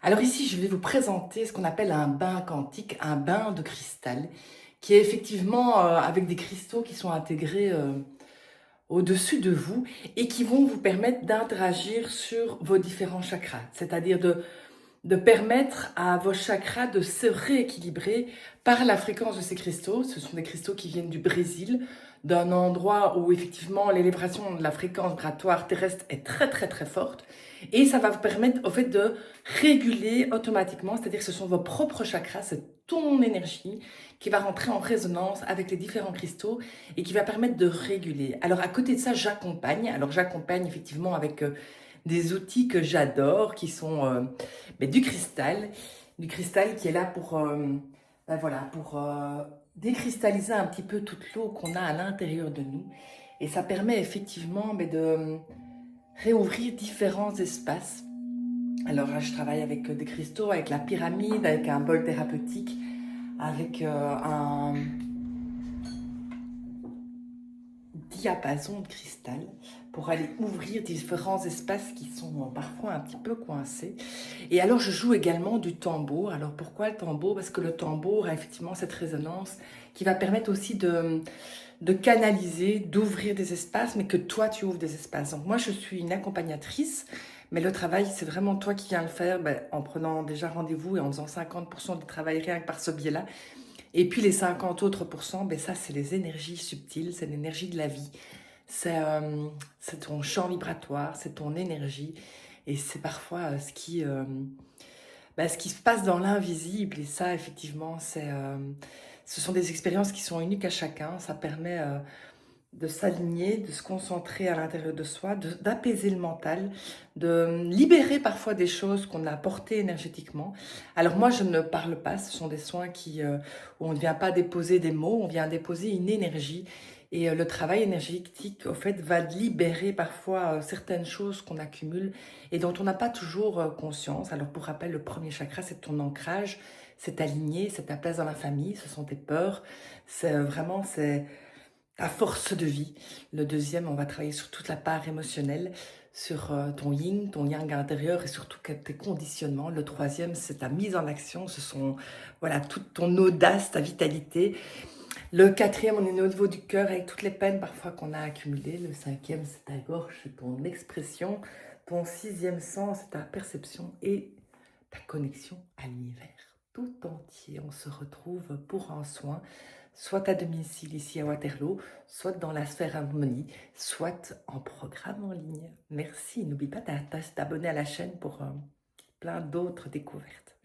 Alors ici, je vais vous présenter ce qu'on appelle un bain quantique, un bain de cristal, qui est effectivement avec des cristaux qui sont intégrés au-dessus de vous et qui vont vous permettre d'interagir sur vos différents chakras, c'est-à-dire de permettre à vos chakras de se rééquilibrer par la fréquence de ces cristaux. Ce sont des cristaux qui viennent du Brésil, d'un endroit où effectivement l'élévation de la fréquence vibratoire terrestre est très très très forte. Et ça va vous permettre au fait de réguler automatiquement, c'est-à-dire que ce sont vos propres chakras, c'est ton énergie qui va rentrer en résonance avec les différents cristaux et qui va permettre de réguler. Alors à côté de ça, j'accompagne. Alors j'accompagne effectivement avec des outils que j'adore, qui sont mais du cristal qui est là pour, ben voilà, pour décristalliser un petit peu toute l'eau qu'on a à l'intérieur de nous. Et ça permet effectivement de réouvrir différents espaces. Alors là, je travaille avec des cristaux, avec la pyramide, avec un bol thérapeutique, avec un diapason de cristal pour aller ouvrir différents espaces qui sont parfois un petit peu coincés. Et alors, je joue également du tambour. Alors, pourquoi le tambour? Parce que le tambour a effectivement cette résonance qui va permettre aussi de canaliser, d'ouvrir des espaces, mais que toi, tu ouvres des espaces. Donc, moi, je suis une accompagnatrice, mais le travail, c'est vraiment toi qui viens le faire en prenant déjà rendez-vous et en faisant 50% du travail rien que par ce biais-là. Et puis les 50 autres pourcents, ça, c'est les énergies subtiles, c'est l'énergie de la vie. C'est ton champ vibratoire, c'est ton énergie. Et c'est parfois ce qui se passe dans l'invisible. Et ça, effectivement, ce sont des expériences qui sont uniques à chacun. Ça permet de s'aligner, de se concentrer à l'intérieur de soi, d'apaiser le mental, de libérer parfois des choses qu'on a portées énergétiquement. Alors moi, je ne parle pas, ce sont des soins où on ne vient pas déposer des mots, on vient déposer une énergie. Et le travail énergétique, au fait, va libérer parfois certaines choses qu'on accumule et dont on n'a pas toujours conscience. Alors pour rappel, le premier chakra, c'est ton ancrage, c'est aligné, c'est ta place dans la famille, ce sont tes peurs, c'est ta force de vie. Le deuxième, on va travailler sur toute la part émotionnelle, sur ton yin, ton yang intérieur et surtout tes conditionnements. Le troisième, c'est ta mise en action, ce sont voilà toute ton audace, ta vitalité. Le quatrième, on est au niveau du cœur avec toutes les peines parfois qu'on a accumulées. Le cinquième, c'est ta gorge, c'est ton expression. Ton sixième sens, c'est ta perception et ta connexion à l'univers tout entier. On se retrouve pour un soin, soit à domicile ici à Waterloo, soit dans la sphère harmonie, soit en programme en ligne. Merci, n'oublie pas d'abonner à la chaîne pour plein d'autres découvertes.